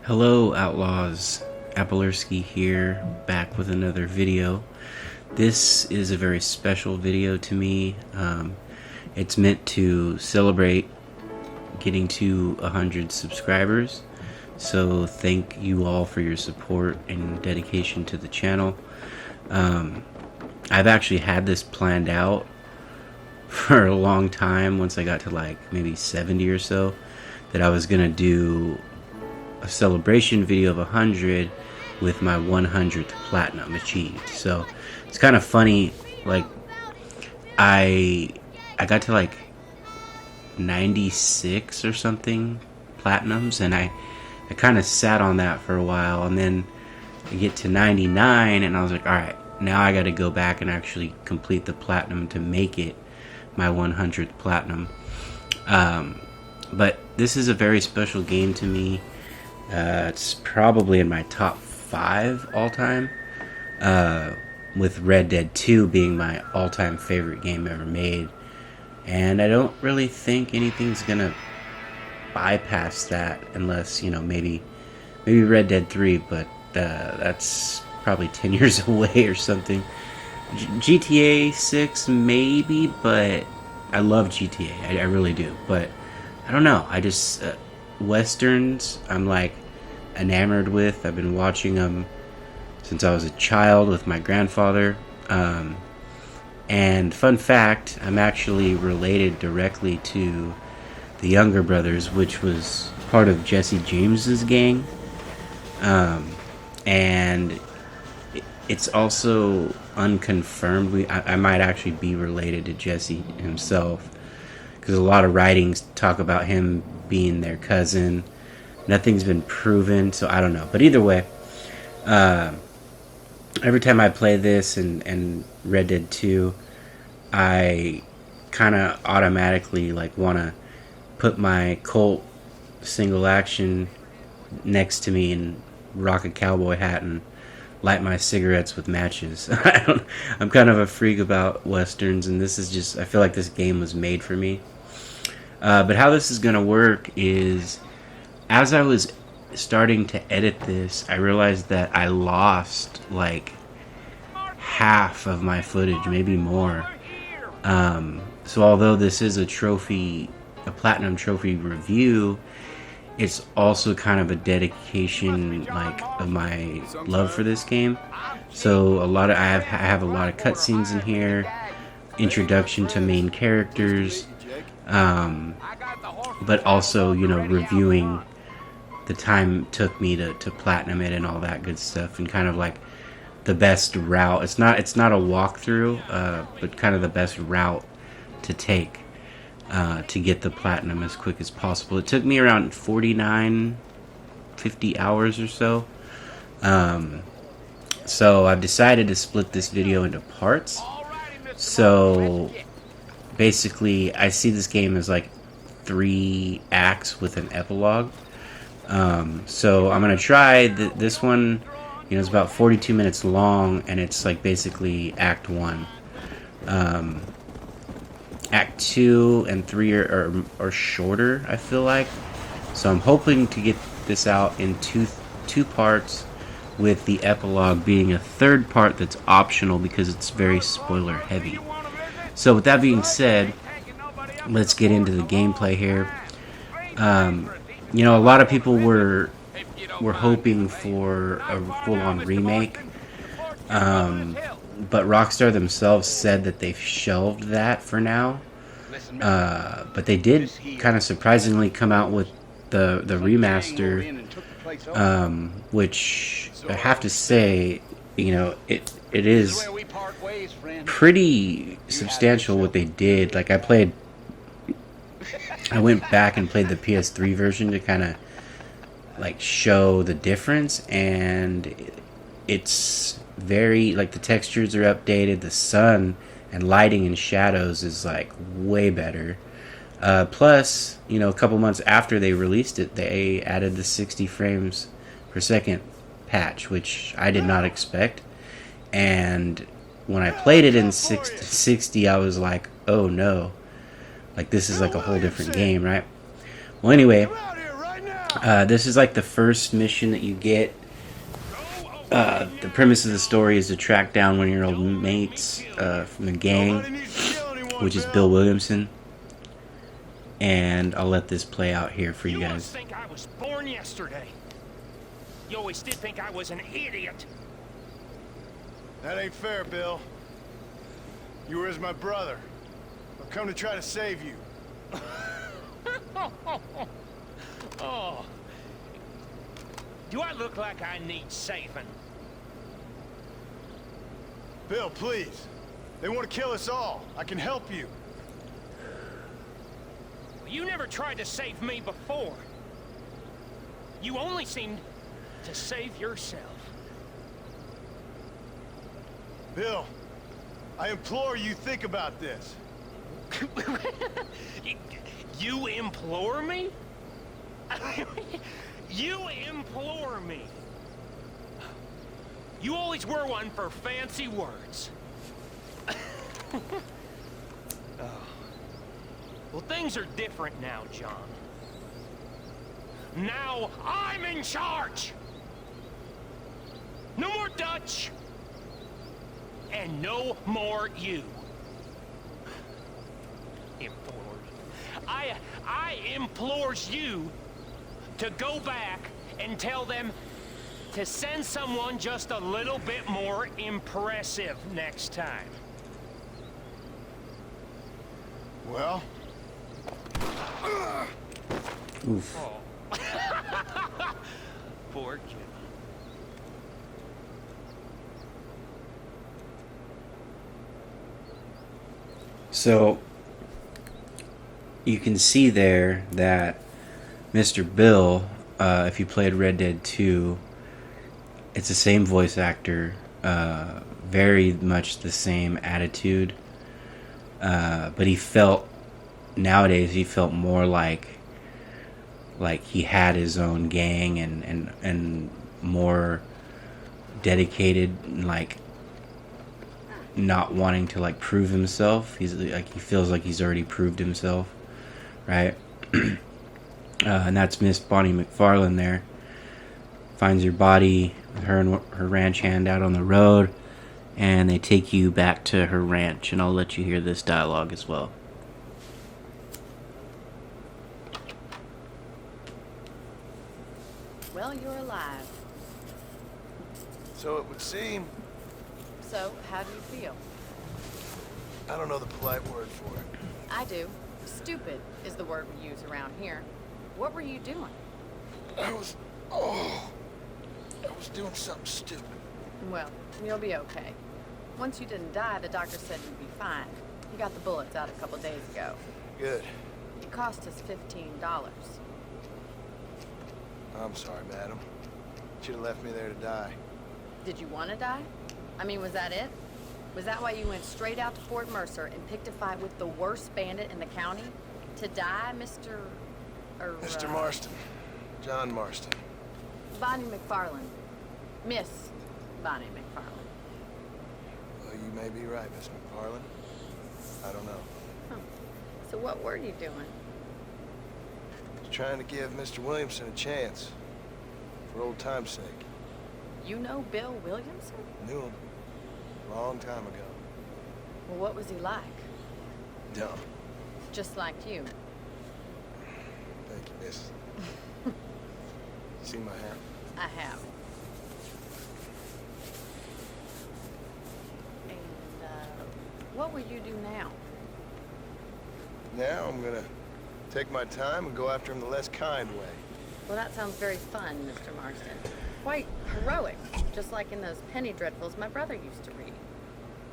Hello Outlaws, Apolurski here, back with another video. This is a very special video to me. It's meant to celebrate getting to 100 subscribers. So thank you all for your support and dedication to the channel. I've actually had this planned out for a long time. Once I got to like maybe 70 or so, that I was gonna do a celebration video of 100 with my 100th platinum achieved. So it's kind of funny, like I got to like 96 or something platinums, and I kind of sat on that for a while, and then I get to 99 and I was like, all right, now I got to go back and actually complete the platinum to make it my 100th platinum. But this is a very special game to me. It's probably in my top 5 all-time, with Red Dead 2 being my all-time favorite game ever made. And I don't really think anything's gonna bypass that unless, you know, maybe Red Dead 3, but that's probably 10 years away or something. GTA 6 maybe, but I love GTA, I really do. But I don't know, I just... Westerns I'm like enamored with. I've been watching them since I was a child with my grandfather. And fun fact, I'm actually related directly to the Younger Brothers, which was part of Jesse James's gang. And it's also unconfirmed. I might actually be related to Jesse himself, because a lot of writings talk about him being their cousin. Nothing's been proven, so I don't know. But either way, every time I play this and Red Dead 2, I kind of automatically like want to put my Colt single action next to me and rock a cowboy hat and light my cigarettes with matches. I'm kind of a freak about westerns, and this is just, I feel like this game was made for me. But how this is going to work is, as I was starting to edit this, I realized that I lost like half of my footage, maybe more. So although this is a platinum trophy review, it's also kind of a dedication, like, of my love for this game. So I have a lot of cutscenes in here, introduction to main characters, but also, you know, reviewing the time it took me to platinum it and all that good stuff, and kind of like the best route. It's not a walkthrough, but kind of the best route to take to get the platinum as quick as possible. It took me around 50 hours or so. So I've decided to split this video into parts. So basically, I see this game as like 3 acts with an epilogue. So I'm gonna try this one. You know, it's about 42 minutes long, and it's like basically Act 1. Act 2 and 3 are shorter, I feel like. So I'm hoping to get this out in two parts, with the epilogue being a third part that's optional because it's very spoiler heavy. So with that being said, let's get into the gameplay here. You know, a lot of people were hoping for a full-on remake, but Rockstar themselves said that they've shelved that for now. But they did kind of surprisingly come out with the remaster, which I have to say, you know, it is pretty substantial what they did. Like, I went back and played the PS3 version to kind of like show the difference, and it's very, like, the textures are updated, the sun and lighting and shadows is like way better. Plus, you know, a couple months after they released it, they added the 60 frames per second patch, which I did not expect. And when I played it in 60, I was like, oh no, like, this is like a whole different game, right? Well, anyway, This is like the first mission that you get. The premise of the story is to track down one of your old mates from the gang, which is Bill Williamson. And I'll let this play out here for you You guys. think I was born yesterday. You always did think I was an idiot. That ain't fair, Bill. You were as my brother. I've come to try to save you. Oh. Do I look like I need saving? Bill, please. They want to kill us all. I can help you. You never tried to save me before. You only seemed to save yourself. Bill, I implore you, think about this. You implore me? You implore me. You always were one for fancy words. Oh. Well, things are different now, John. Now I'm in charge! No more Dutch! And no more you. I implores you to go back and tell them to send someone just a little bit more impressive next time. Well? Oof. Oh. Poor kid. So you can see there that Mr. Bill, if you played Red Dead 2, it's the same voice actor, very much the same attitude, but nowadays he felt more like he had his own gang and more dedicated, like not wanting to like prove himself. He's like, he feels like he's already proved himself, right? And that's Miss Bonnie McFarlane there. Finds your body with her and her ranch hand out on the road, and they take you back to her ranch, and I'll let you hear this dialogue as well. Well, you're alive. So it would seem. So, how do you feel? I don't know the polite word for it. I do. Stupid is the word we use around here. What were you doing? I was doing something stupid. Well, you'll be okay. Once you didn't die, the doctor said you'd be fine. He got the bullets out a couple days ago. Good. It cost us $15. I'm sorry, madam. Should have left me there to die. Did you want to die? I mean, was that it? Was that why you went straight out to Fort Mercer and picked a fight with the worst bandit in the county? To die, Mr. Mr. Marston. John Marston. Bonnie McFarlane. Miss Bonnie McFarlane. Well, you may be right, Miss McFarlane. I don't know. Huh. So what were you doing? Just trying to give Mr. Williamson a chance. For old time's sake. You know Bill Williamson? Knew him. Long time ago. Well, what was he like? Dumb. Just like you. Thank you, miss. See my hat? I have. And, what will you do now? Now I'm gonna take my time and go after him the less kind way. Well, that sounds very fun, Mr. Marston. Quite heroic, just like in those penny dreadfuls my brother used to read.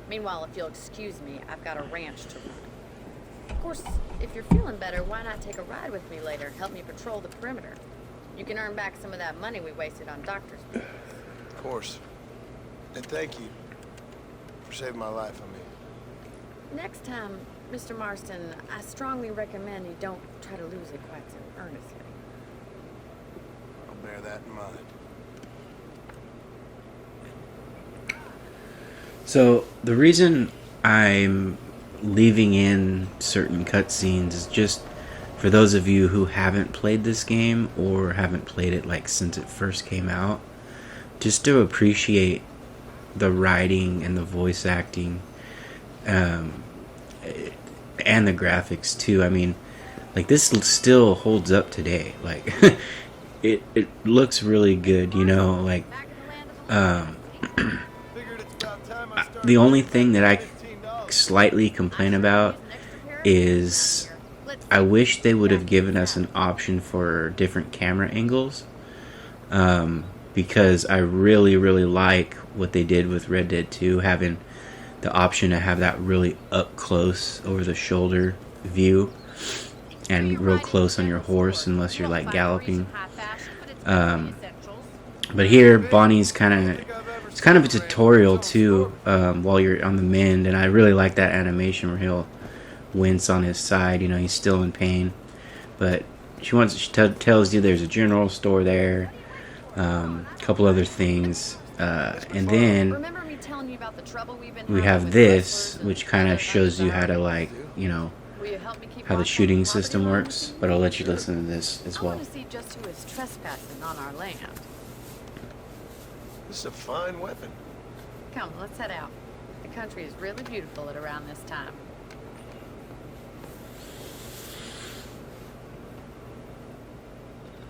Meanwhile, if you'll excuse me, I've got a ranch to run. Of course, if you're feeling better, why not take a ride with me later? Help me patrol the perimeter. You can earn back some of that money we wasted on doctor's bills. Of course. And thank you for saving my life, I mean. Next time, Mr. Marston, I strongly recommend you don't try to lose it quite so earnestly. I'll bear that in mind. So the reason I'm leaving in certain cutscenes is just for those of you who haven't played this game or haven't played it like since it first came out, just to appreciate the writing and the voice acting, and the graphics too. I mean, like, this still holds up today. Like, it looks really good, you know. Like, the only thing that I slightly complain about is I wish they would have given us an option for different camera angles, because I really, really like what they did with Red Dead 2, having the option to have that really up close, over the shoulder view, and real close on your horse, unless you're like galloping. But here, Bonnie's it's kind of a tutorial too, while you're on the mend, and I really like that animation where he'll wince on his side. You know, he's still in pain, but she tells you there's a general store there, a couple other things, and then we have this, which kind of shows you how to, like, you know, how the shooting system works. But I'll let you listen to this as well. I want to see just who is trespassing on our land. This is a fine weapon. Come, let's head out. The country is really beautiful at around this time.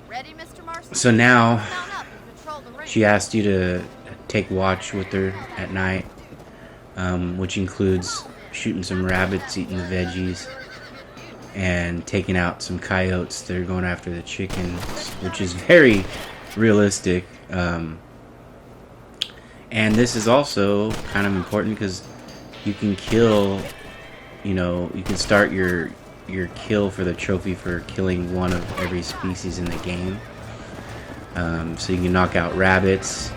Ready, Mr. Marston? So now Mount up and patrol the ring. she asked you to take watch with her at night, which includes shooting some rabbits, eating the veggies, and taking out some coyotes that are going after the chickens, which is very realistic. And this is also kind of important because you can kill, you know, you can start your kill for the trophy for killing one of every species in the game. So you can knock out rabbits,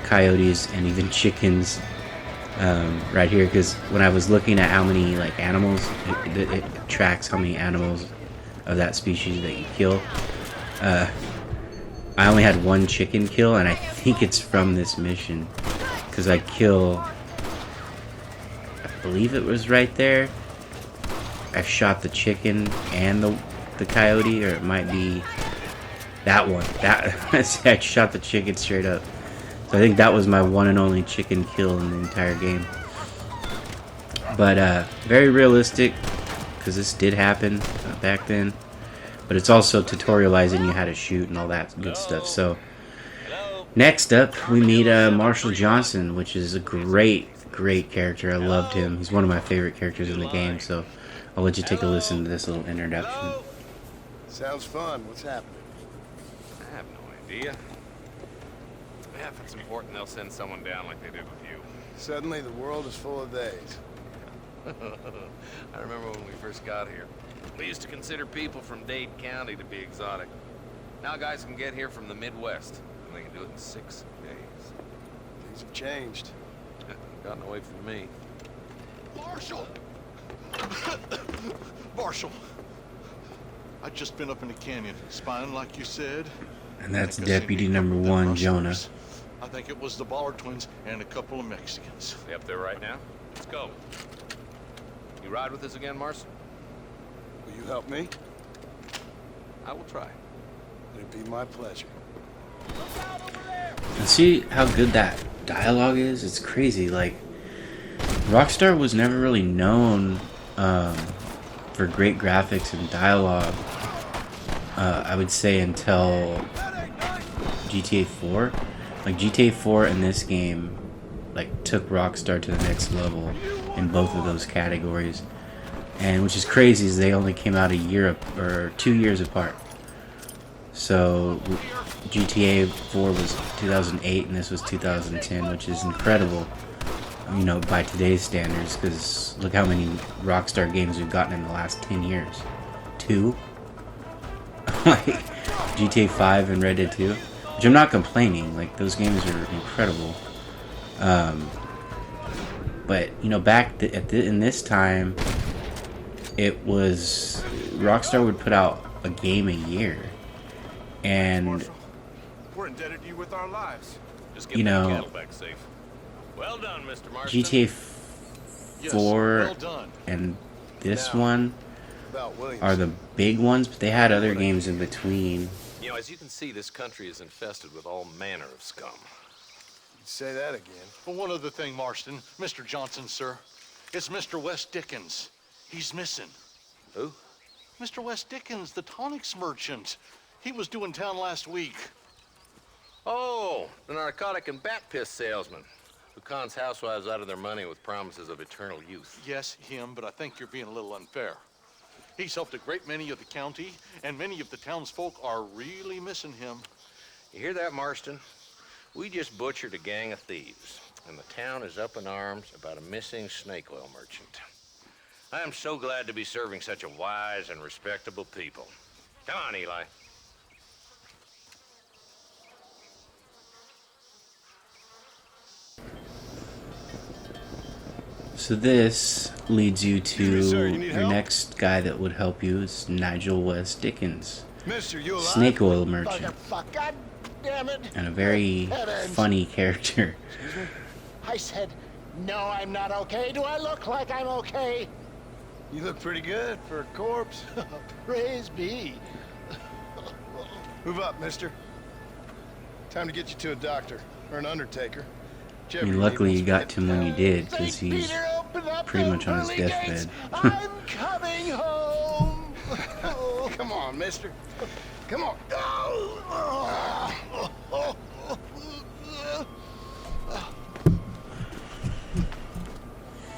coyotes, and even chickens, right here. Because when I was looking at how many like animals, it tracks how many animals of that species that you kill. I only had one chicken kill, and I think it's from this mission, because I believe it was right there. I shot the chicken and the coyote, or it might be that one. I shot the chicken straight up. So I think that was my one and only chicken kill in the entire game. But very realistic, because this did happen back then. But it's also tutorializing you how to shoot and all that good stuff. So next up, we meet Marshall Johnson, which is a great character. I loved him. He's one of my favorite characters in the game. So I'll let you take a listen to this little introduction. Sounds fun. What's happening? I have no idea. Yeah, if it's important, they'll send someone down like they did with you. Suddenly, the world is full of days. I remember when we first got here. We used to consider people from Dade County to be exotic. Now guys can get here from the Midwest, and they can do it in 6 days. Things have changed. Gotten away from me. Marshall! Marshall! I've just been up in the canyon, spying like you said. And that's I think I seen Deputy a couple Number of them 1, rustlers. Jonah. I think it was the Ballard twins and a couple of Mexicans. They up there right now? Let's go. You ride with us again, Marcy? Will you help me? I will try. It'd be my pleasure. And see how good that dialogue is? It's crazy. Like, Rockstar was never really known for great graphics and dialogue, I would say, until GTA 4. Like, GTA 4 and this game, like, took Rockstar to the next level in both of those categories. And which is crazy is they only came out a year or 2 years apart. So GTA 4 was 2008 and this was 2010, which is incredible, you know, by today's standards, because look how many Rockstar games we've gotten in the last 10 years. 2? Like GTA 5 and Red Dead 2, which I'm not complaining, like those games are incredible. But you know, back in this time, it was Rockstar would put out a game a year, and We're indebted to you with our lives. Just You get know, that cattle back safe. Well done, Mr. Marston. GTA Yes, 4 well done. and this Now, one about Williams. are the big ones, but they had other games in between. You know, as you can see, this country is infested with all manner of scum. Say that again. Well, one other thing, Marston. Mr. Johnson, sir. It's Mr. Wes Dickens. He's missing. Who? Mr. Wes Dickens, the tonics merchant. He was due in town last week. Oh, the narcotic and bat piss salesman who cons housewives out of their money with promises of eternal youth. Yes, him, but I think you're being a little unfair. He's helped a great many of the county, and many of the townsfolk are really missing him. You hear that, Marston? We just butchered a gang of thieves, and the town is up in arms about a missing snake oil merchant. I am so glad to be serving such a wise and respectable people. Come on, Eli. So this leads you to Excuse me, sir, you need your help? next guy that would help you is Nigel Wes Dickens, Mister, you alive? snake oil merchant, Fuck, God damn it. and a very funny character. I said, no, I'm not okay. Do I look like I'm okay? You look pretty good for a corpse. Praise be. Move up, mister. Time to get you to a doctor or an undertaker. I mean, luckily you got to him when you did, because St. he's Peter, open up pretty them much on his pearly gates. deathbed. I'm coming home. Come on, mister. Come on.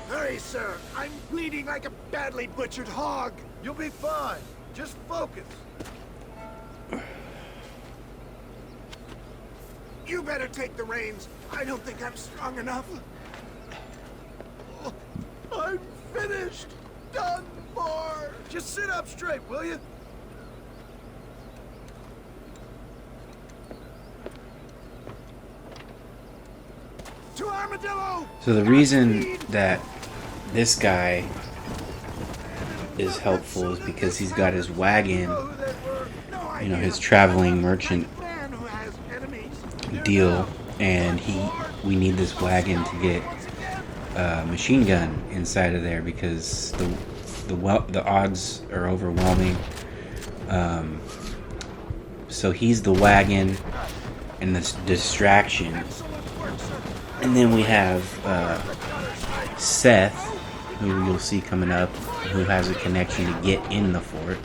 Hurry, sir. I'm bleeding like a badly butchered hog. You'll be fine. Just focus. You better take the reins. I don't think I'm strong enough. I'm finished. Done for. Just sit up straight, will you? To Armadillo! So the reason that this guy is helpful is because he's got his wagon, you know, his traveling merchant deal, and we need this wagon to get a machine gun inside of there because the odds are overwhelming. So he's the wagon and this distraction. And then we have Seth, who you'll see coming up, who has a connection to get in the fort.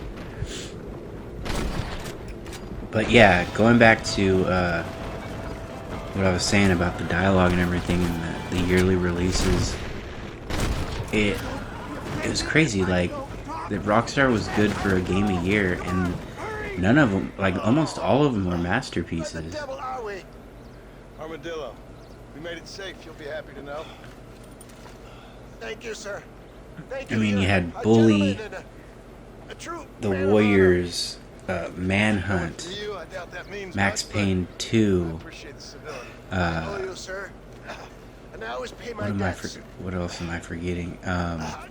But yeah, going back to what I was saying about the dialogue and everything and the yearly releases, it was crazy. Like, the Rockstar was good for a game a year, and none of them, like almost all of them, were masterpieces. Devil are we? Armadillo, we made it safe. You'll be happy to know. Thank you, sir. Thank I you. mean, you You're had a Bully, gentleman and a true The man of Warriors, For Manhunt, you, I doubt that means Max much, Payne but I 2. appreciate the civility. honor. I owe you, sir. And I always pay my debts. What else am I forgetting?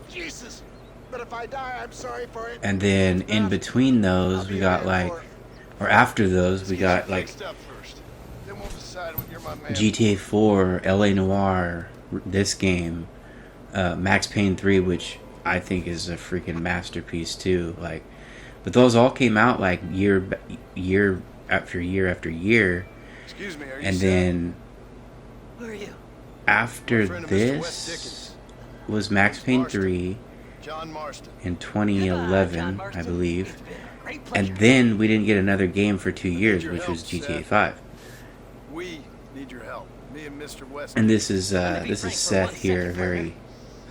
Jesus. But if I die, I'm sorry for it. And then in between those, we got like, or after those, we got like Fixed up first. Then we'll decide when you're my man. GTA 4, LA Noire, this game, Max Payne 3, which I think is a freaking masterpiece too. Like, but those all came out like year after year after year, Excuse me, are you and set? then Who are you? after Friend of Mr. Wes this Dickens. was Max Payne Marston. 3 John Marston. in 2011, I believe, and then we didn't get another game for 2 years, your which help, was GTA Seth. 5. We need your help. Me and Mr. West. And this is Seth here, very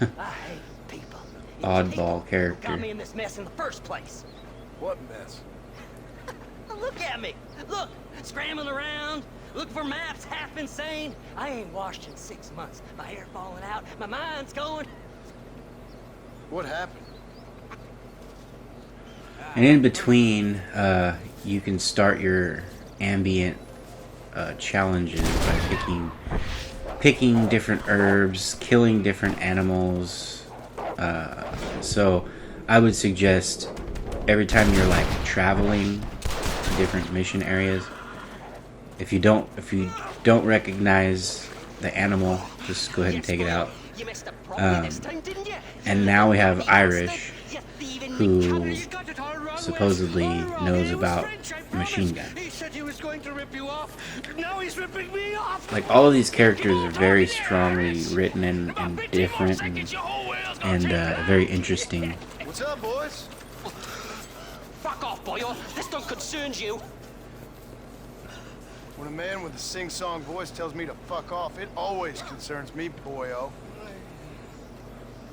I hate people. It's oddball people who got character. me in this mess in the first place. What mess? Look at me. Look, scrambling around, looking for maps, half insane. I ain't washed in 6 months. My hair falling out, my mind's going. What happened? And in between, you can start your ambient challenges by picking different herbs, killing different animals. So I would suggest every time you're like traveling to different mission areas, if you don't recognize the animal, just go ahead and take it out. You messed up properly this time, didn't you? And now we have Irish, You thieving who supposedly knows about machine gun. He said he was going to rip you off. Now he's ripping me off. Like, all of these characters are very strongly written and different and very interesting. What's up, boys? Fuck off, boyo. This don't concern you. When a man with a sing-song voice tells me to fuck off, it always concerns me, boyo.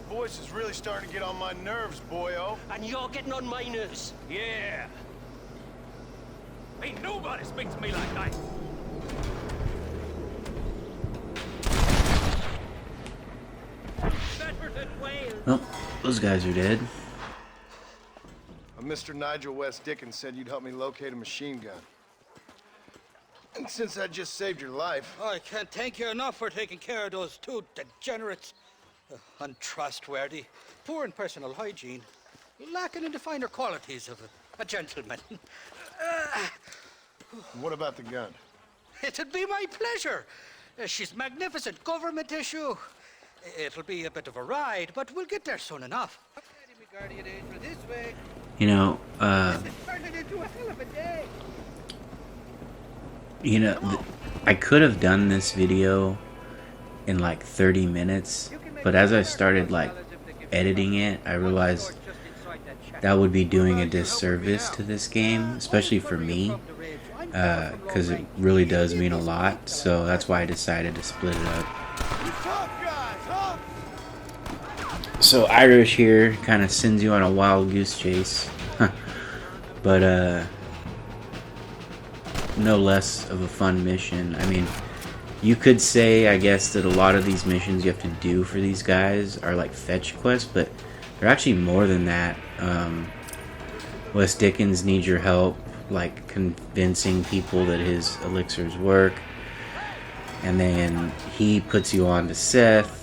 Voice is really starting to get on my nerves, boyo. And you're getting on my nerves. Yeah. Ain't nobody speaks to me like that. Well, those guys are dead. Mr. Nigel West Dickens said you'd help me locate a machine gun. And since I just saved your life, I can't thank you enough for taking care of those two degenerates. Untrustworthy, poor in personal hygiene, lacking in the finer qualities of a gentleman. what about the gun? It'd be my pleasure. She's magnificent, government issue. It'll be a bit of a ride, but we'll get there soon enough. You know, I could have done this video in like 30 minutes, but as I started like editing it, I realized that would be doing a disservice to this game, especially for me, because it really does mean a lot. So that's why I decided to split it up. So Irish here kind of sends you on a wild goose chase, but no less of a fun mission. I mean, you could say, I guess, that a lot of these missions you have to do for these guys are like fetch quests, but they're actually more than that. Wes Dickens needs your help, like convincing people that his elixirs work, and then he puts you on to Seth.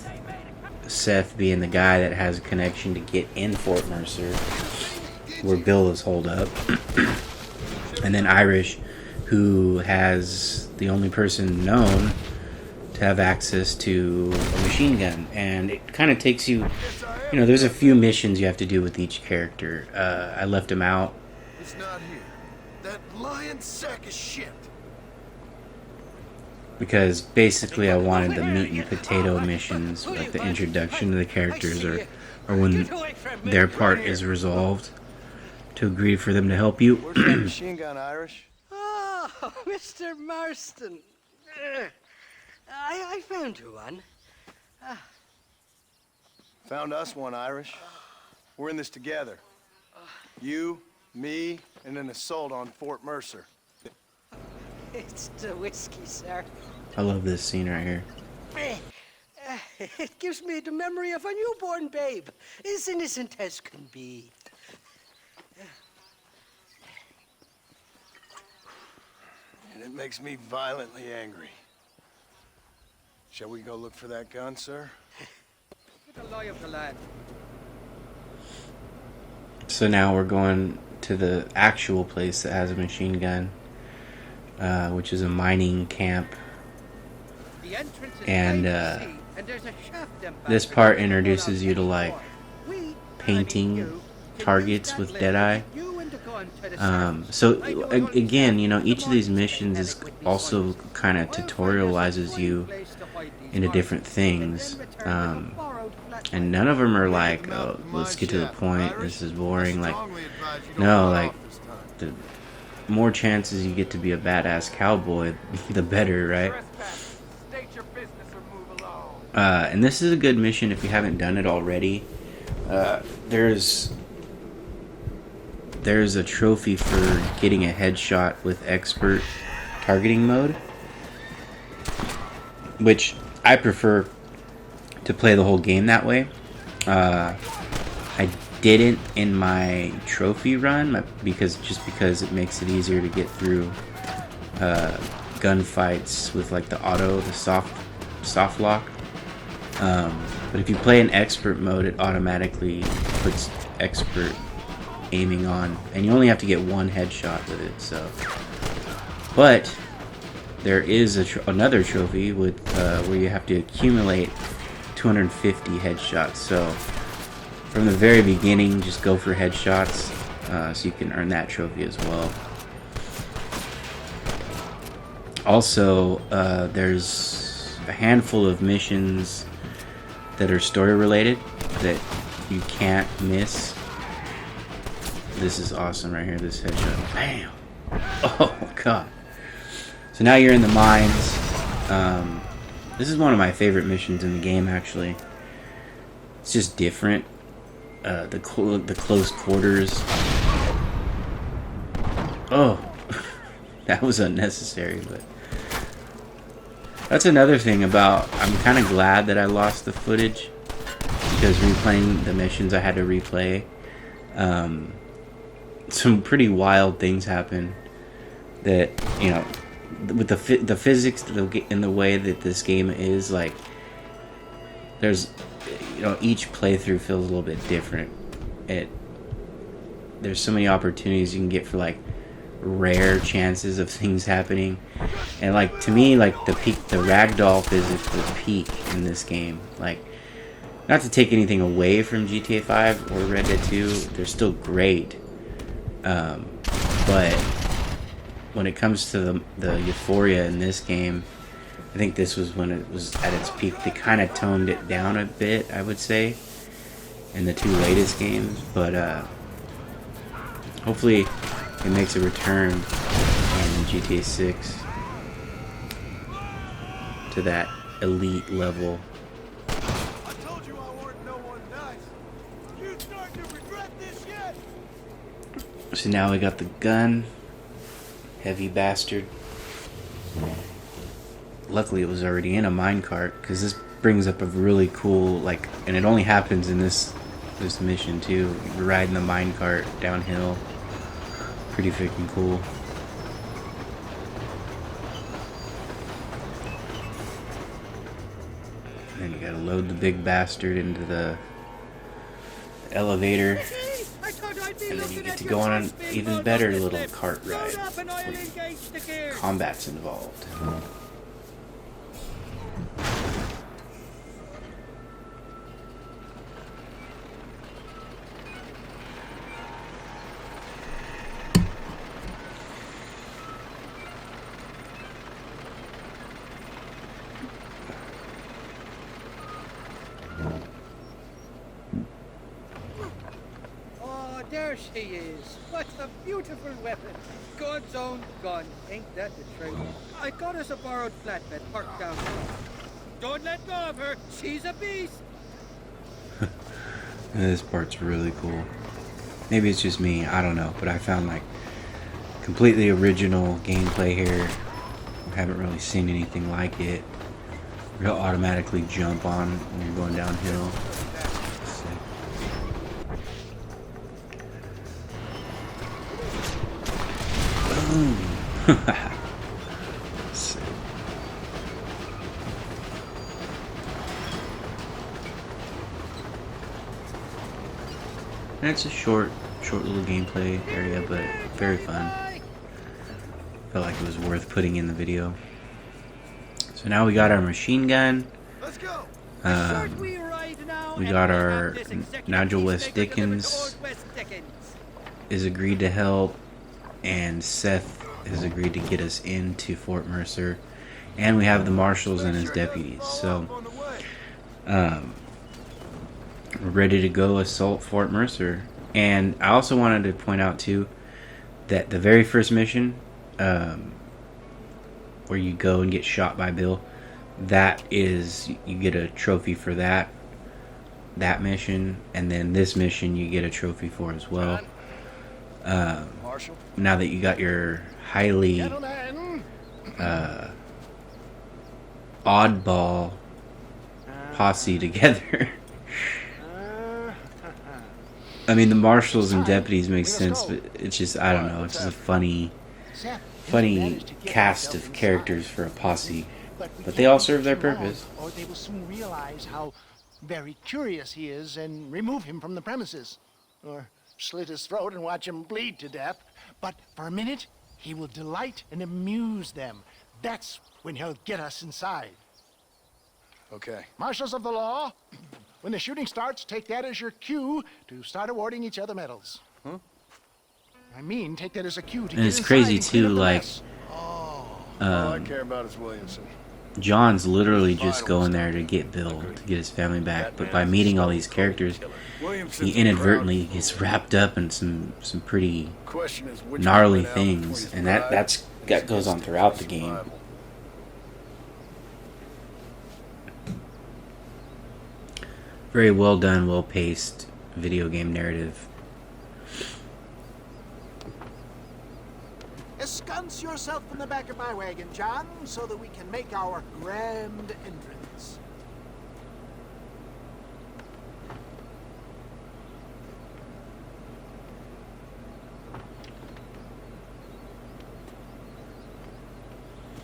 Seth being the guy that has a connection to get in Fort Mercer, where Bill is holed up, and then Irish, who has the only person known to have access to a machine gun. And it kind of takes you, there's a few missions you have to do with each character. I left him out. It's not here. That lying sack of shit. Because basically I wanted the meat and potato missions, like the introduction to the characters, or when their part is resolved, to agree for them to help you. Where's that machine gun, Irish? Oh, Mr. Marston. I found you one. Found us one, Irish. We're in this together. You, me, and an assault on Fort Mercer. It's the whiskey, sir. I love this scene right here. It gives me the memory of a newborn babe, as innocent as can be. And it makes me violently angry. Shall we go look for that gun, sir? Get a lie of the lad. So now we're going to the actual place that has a machine gun, which is a mining camp. The entrance is And and there's a shaft them this bastards part that introduces you to put like on we, painting you, can targets use that with letter Deadeye. you and the gun to the So I don't again, understand each of these the missions is monsters also kind of Well, tutorializes there's a you place to hide these into monsters, different things, and then return with a borrowed flashlight. and none of them are like, oh, let's get to the point, this is boring. Like, no, like, the more chances you get to be a badass cowboy, the better, right? And this is a good mission if you haven't done it already. There's a trophy for getting a headshot with expert targeting mode, which I prefer to play the whole game that way. I didn't in my trophy run because it makes it easier to get through gunfights with like the soft lock. But if you play in expert mode, it automatically puts expert aiming on, and you only have to get one headshot with it. So, but there is another trophy with where you have to accumulate 250 headshots. So from the very beginning, just go for headshots, so you can earn that trophy as well. Also, there's a handful of missions that are story related that you can't miss. This is awesome right here, this headshot. Bam! Oh god. So now you're in the mines. This is one of my favorite missions in the game, actually. It's just different. The close quarters. Oh, that was unnecessary, but that's another thing about. I'm kind of glad that I lost the footage, because replaying the missions I had to replay. Some pretty wild things happen. That, you know, with the physics in the way that this game is, like, there's, you know, each playthrough feels a little bit different. There's so many opportunities you can get for, like, rare chances of things happening, and, like, to me, like, the ragdoll physics was peak in this game. Like, not to take anything away from GTA 5 or Red Dead 2, they're still great, but when it comes to the euphoria in this game, I think this was when it was at its peak. They kind of toned it down a bit, I would say, in the two latest games, but hopefully it makes a return in GTA 6 to that elite level. I told you I weren't no one nice. You starting to regret this yet? So now we got the gun. Heavy bastard. Luckily it was already in a minecart, because this brings up a really cool, like, and it only happens in this mission too. You're riding the minecart downhill. Pretty freaking cool. And then you gotta load the big bastard into the elevator. And then you get to go on an even better little cart ride where combat's involved. There she is. What a beautiful weapon. God's own gun. Ain't that the truth? I got us a borrowed flatbed parked down there. Don't let go of her. She's a beast. This part's really cool. Maybe it's just me, I don't know, but I found, like, completely original gameplay here. I haven't really seen anything like it. You'll automatically jump on when you're going downhill. Sick. And it's a short little gameplay area, but very fun. Felt like it was worth putting in the video. So now we got our machine gun. We got our Nigel West Dickens is agreed to help, and Seth has agreed to get us into Fort Mercer, and we have the marshals and his deputies. So we're ready to go assault Fort Mercer. And I also wanted to point out too that the very first mission, where you go and get shot by Bill, that is, you get a trophy for that mission, and then this mission you get a trophy for as well. Now that you got your highly oddball posse together. I mean, the marshals and deputies make sense, but it's just, I don't know, it's just a funny cast of characters for a posse. But they all serve their purpose. Or they will soon realize how very curious he is and remove him from the premises. Or slit his throat and watch him bleed to death. But for a minute, he will delight and amuse them. That's when he'll get us inside. Okay. Marshals of the law, When the shooting starts, take that as your cue to start awarding each other medals. Huh? I mean, take that as a cue to And get it's inside crazy and clean too, up the like, mess. All I care about is Williamson. John's literally just going there to get Bill, to get his family back. But by meeting all these characters, he inadvertently gets wrapped up in some pretty Question is, which gnarly one went out things, between and Pride that goes on throughout the game. survival? Very well done, well paced video game narrative. Ensconce yourself in the back of my wagon, John, so that we can make our grand entrance.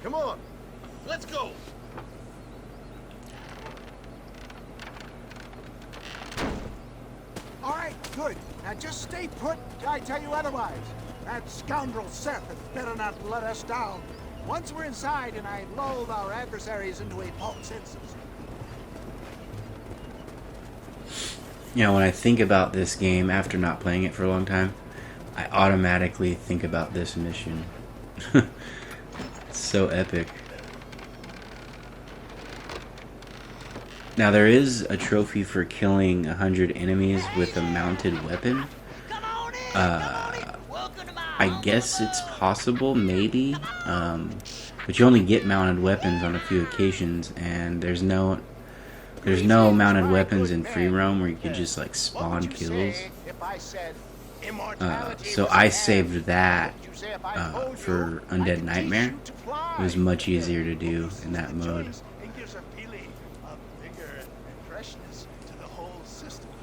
Come on, let's go. All right, good. Now just stay put till I tell you otherwise. That scoundrel Seth had better not let us down. Once we're inside and I lulled our adversaries into a false senses. You know, when I think about this game after not playing it for a long time, I automatically think about this mission. It's so epic. Now there is a trophy for killing 100 enemies with a mounted weapon. I guess it's possible, maybe, but you only get mounted weapons on a few occasions, and there's no mounted weapons in free roam where you could just like spawn kills. So I saved that for Undead Nightmare. It was much easier to do in that mode.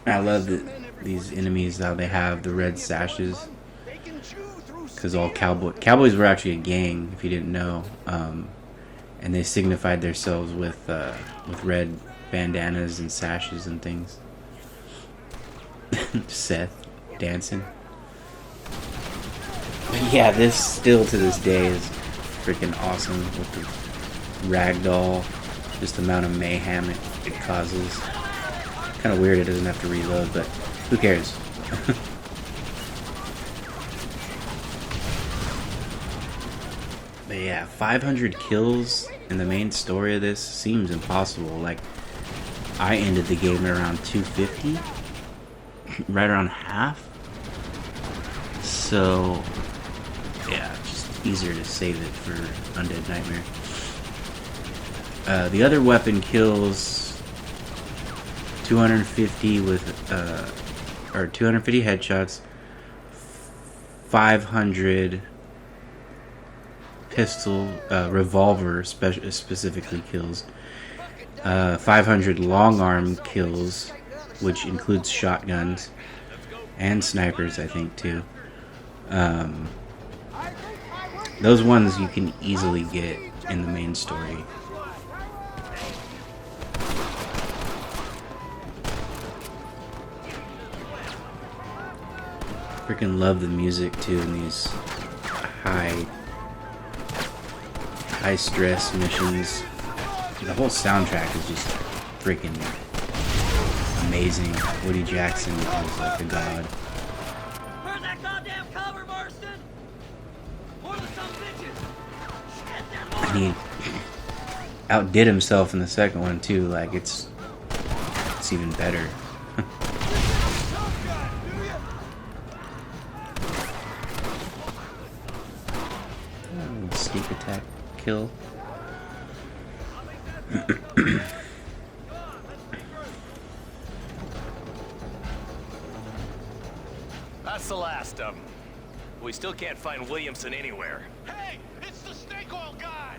I love that these enemies, how they have the red sashes, because all cowboys were actually a gang, if you didn't know, and they signified themselves with red bandanas and sashes and things. Seth dancing. But yeah, this still to this day is freaking awesome with the ragdoll, just the amount of mayhem it causes. Kind of weird it doesn't have to reload, but who cares? But yeah, 500 kills in the main story of this seems impossible. Like, I ended the game at around 250, right around half. So yeah, just easier to save it for Undead Nightmare. The other weapon kills 250 with, or 250 headshots, 500 pistol, revolver specifically kills, 500 long arm kills, which includes shotguns and snipers, I think, too. Those ones you can easily get in the main story. Freaking love the music too in these high stress missions. The whole soundtrack is just freaking amazing. Woody Jackson is like a god. Where's that goddamn cover, Marston? More than some bitches. Shit, there's more. And he outdid himself in the second one too. Like it's even better. Sneak attack kill. That's the last of them. We still can't find Williamson anywhere. Hey, it's the snake oil guy!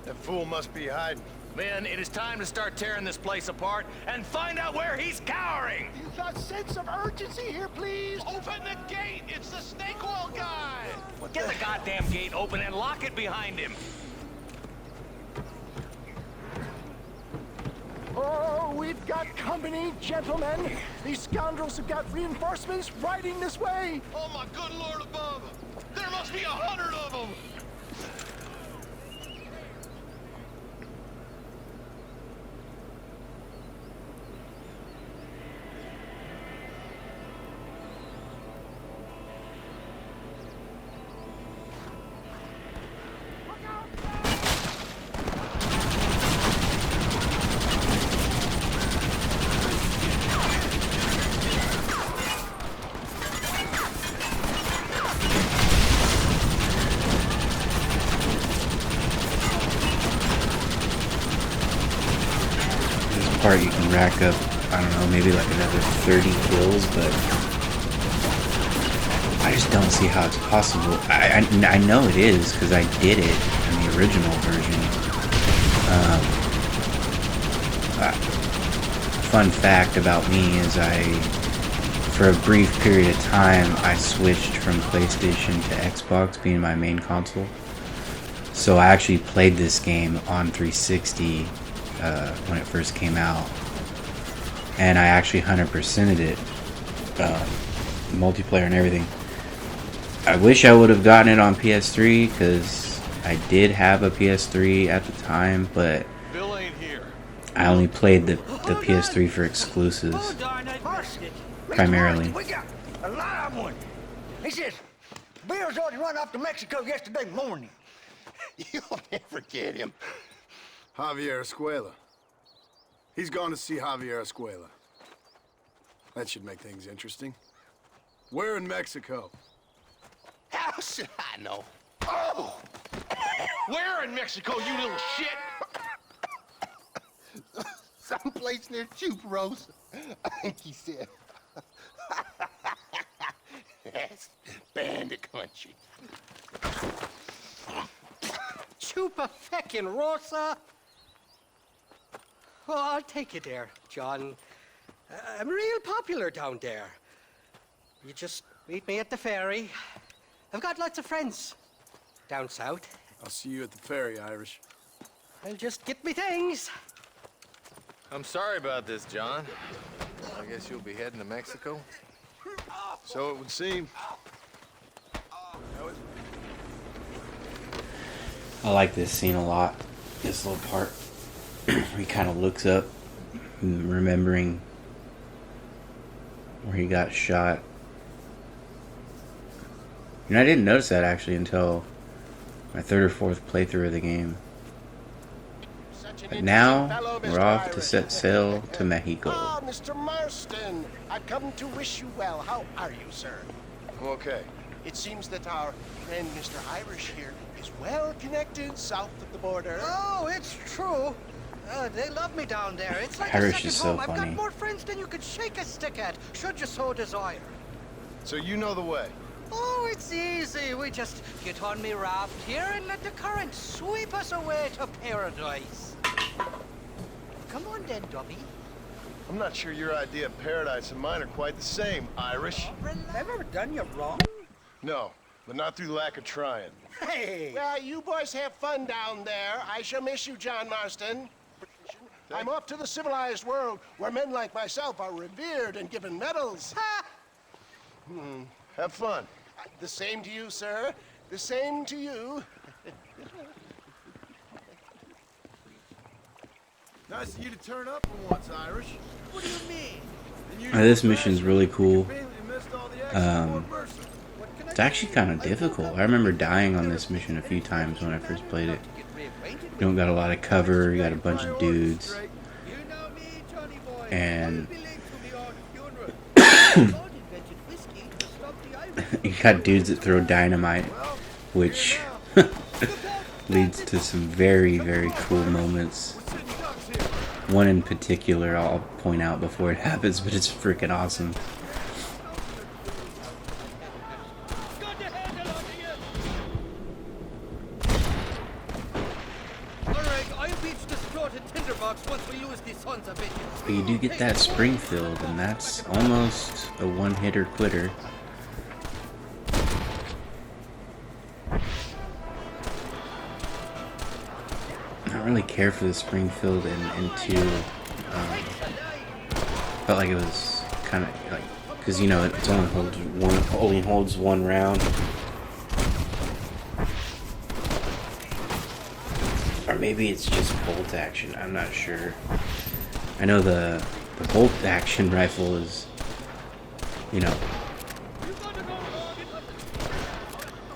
That fool must be hiding. Men, it is time to start tearing this place apart and find out where he's cowering! A sense of urgency here, please. Open the gate! It's the snake oil guy! Get the goddamn gate open and lock it behind him! Oh, we've got company, gentlemen. These scoundrels have got reinforcements riding this way. Oh my good lord above! There must be 100 of them! part you can rack up, I don't know, maybe like another 30 kills, but I just don't see how it's possible. I know it is because I did it in the original version. Fun fact about me is for a brief period of time, I switched from PlayStation to Xbox being my main console. So I actually played this game on 360 when it first came out. And I actually 100%ed it. Multiplayer and everything. I wish I would have gotten it on PS3 because I did have a PS3 at the time, but Bill ain't here. I only played the PS3 for exclusives. Oh, darn it. Primarily. We got a live one. He says, Bill's already run off to Mexico yesterday morning. You'll never get him. Javier Escuela. He's gone to see Javier Escuela. That should make things interesting. Where in Mexico? How should I know? Oh! Where in Mexico, you little shit? Someplace near Chuparosa. I think he said. That's bandit country. Chupa feckin' Rosa. Well, I'll take you there, John. I'm real popular down there. You just meet me at the ferry. I've got lots of friends down south. I'll see you at the ferry, Irish. I'll just get me things. I'm sorry about this, John. I guess you'll be heading to Mexico? So it would seem. I like this scene a lot. This little part. He kind of looks up, remembering where he got shot. And I didn't notice that actually until my third or fourth playthrough of the game. But now we're off to set sail to Mexico. Ah, Mr. Marston, I've come to wish you well. How are you, sir? I'm okay. It seems that our friend Mr. Irish here is well connected south of the border. Oh, it's true. They love me down there. It's like Irish a is second so home. I've funny. got more friends than you could shake a stick at, should you so desire. So you know the way. Oh, it's easy. We just get on me raft here and let the current sweep us away to paradise. Come on then, Dobby. I'm not sure your idea of paradise and mine are quite the same, Irish. I've never done you wrong. No, but not through lack of trying. Hey! Well, you boys have fun down there. I shall miss you, John Marston. I'm off to the civilized world where men like myself are revered and given medals. Have fun. The same to you, sir. The same to you. Nice of you to turn up for once, Irish. What do you mean? This mission's really cool. It's actually kind of difficult. I remember dying on this mission a few times when I first played it. You don't got a lot of cover, you got a bunch of dudes. And you got dudes that throw dynamite, which leads to some very, very cool moments. One in particular I'll point out before it happens, but it's freaking awesome. But you do get that Springfield, and that's almost a one-hitter quitter. I don't really care for the Springfield in 2. Felt like it was kind of like, because you know it only holds one round. Or maybe it's just bolt action. I'm not sure. I know the bolt action rifle is, you know,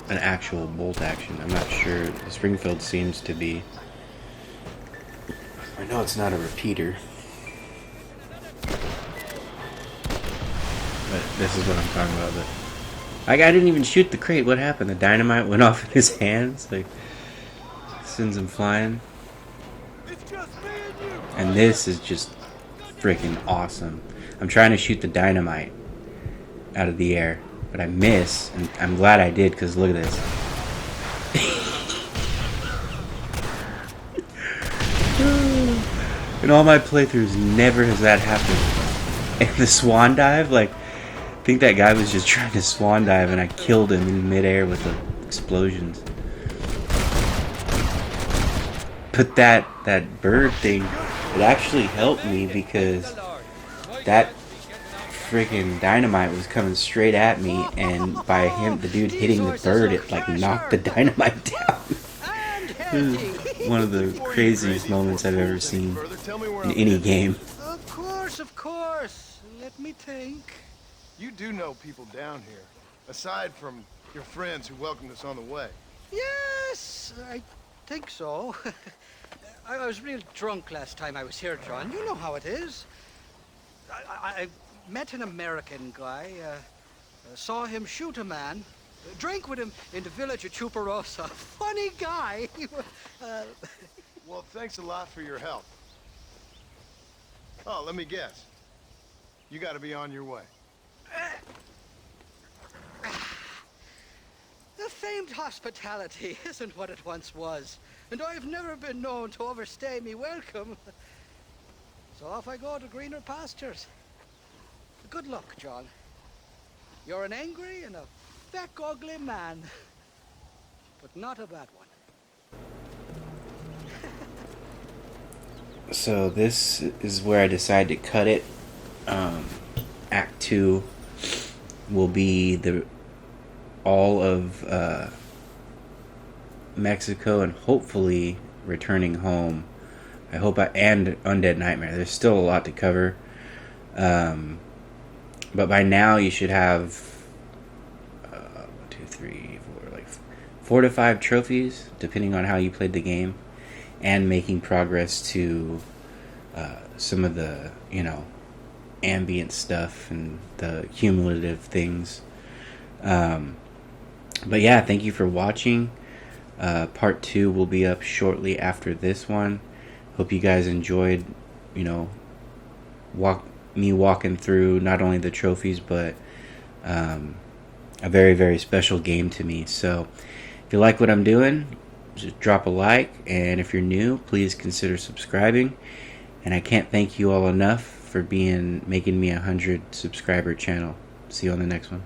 an actual bolt action. I'm not sure. The Springfield seems to be. I know it's not a repeater. But this is what I'm talking about. But I didn't even shoot the crate. What happened? The dynamite went off in his hands. Like, sends him flying. And this is just freaking awesome. I'm trying to shoot the dynamite out of the air, but I miss, and I'm glad I did, because look at this. In all my playthroughs, never has that happened. And the swan dive, like, I think that guy was just trying to swan dive and I killed him in midair with the explosions. But that bird thing, it actually helped me because that freaking dynamite was coming straight at me, and by him, the dude hitting the bird, it like knocked the dynamite down. One of the craziest moments I've ever seen in any game. Of course. Let me think. You do know people down here, aside from your friends who welcomed us on the way. Yes, I think so. I was real drunk last time I was here, John. You know how it is. I met an American guy, saw him shoot a man, drank with him in the village of Chuparosa. Funny guy. Well, thanks a lot for your help. Oh, let me guess. You gotta be on your way. The famed hospitality isn't what it once was, and I've never been known to overstay me welcome. So off I go to greener pastures. Good luck, John. You're an angry and a feck ugly man, but not a bad one. So this is where I decide to cut it. Act 2 will be all of Mexico and hopefully returning home. I hope and Undead Nightmare. There's still a lot to cover. But by now you should have 4 to 5 trophies, depending on how you played the game, and making progress to some of the, ambient stuff and the cumulative things. But yeah, thank you for watching. Part 2 will be up shortly after this one. Hope you guys enjoyed, me walking through not only the trophies, but a very, very special game to me. So if you like what I'm doing, just drop a like, and if you're new, please consider subscribing. And I can't thank you all enough for making me a 100 subscriber channel. See you on the next one.